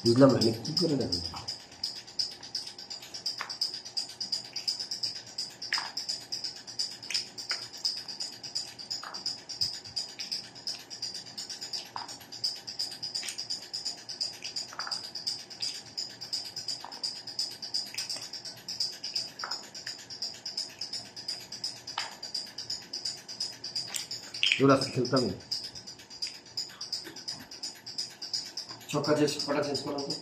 বুঝলাম না কি করে দেখো এগুলো আজকে খেলতাম ছক্কা কটা চেঞ্জ করো তো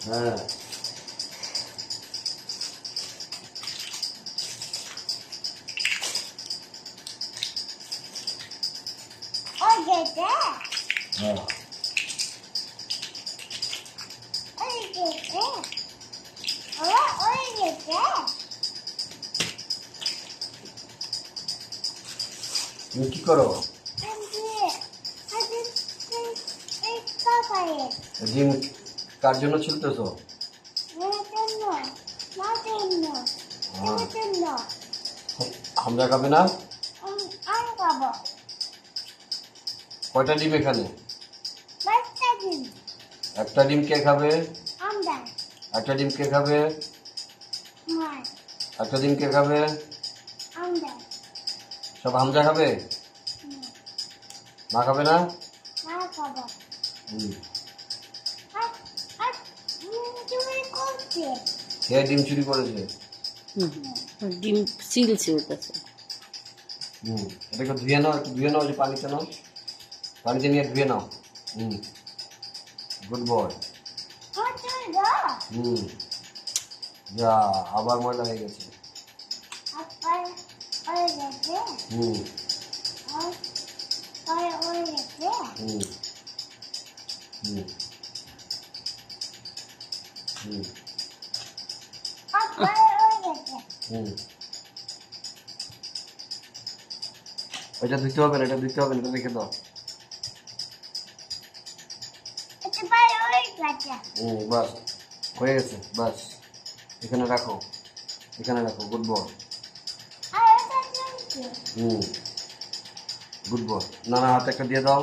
হ্যাঁ তুমি কি করো ডিম কার জন্য ছিলতেছো হামজা খাবে না কয়টা ডিম এখানে একটা ডিম কে খাবে একটা ডিম কে খাবে একটা ডিম কে খাবে সব হামজা খাবে মা খাবে না কে ডিম চুরি করেছে ডিম ছিলছে এটাকে ধুয়ে নাও একটু ধুয়ে নাও যে পানিতে নাও পানিতে নিয়ে ধুয়ে নাও গুড বয় যা আবার ময়লা হয়ে গেছে এটা ধুতে হবে না এটা ধুতে হবে না এটা রেখে দাও বাস হয়ে গেছে বাস এখানে রাখো গুড বয় গুড বয় নানা হাতে একটা দিয়ে দাও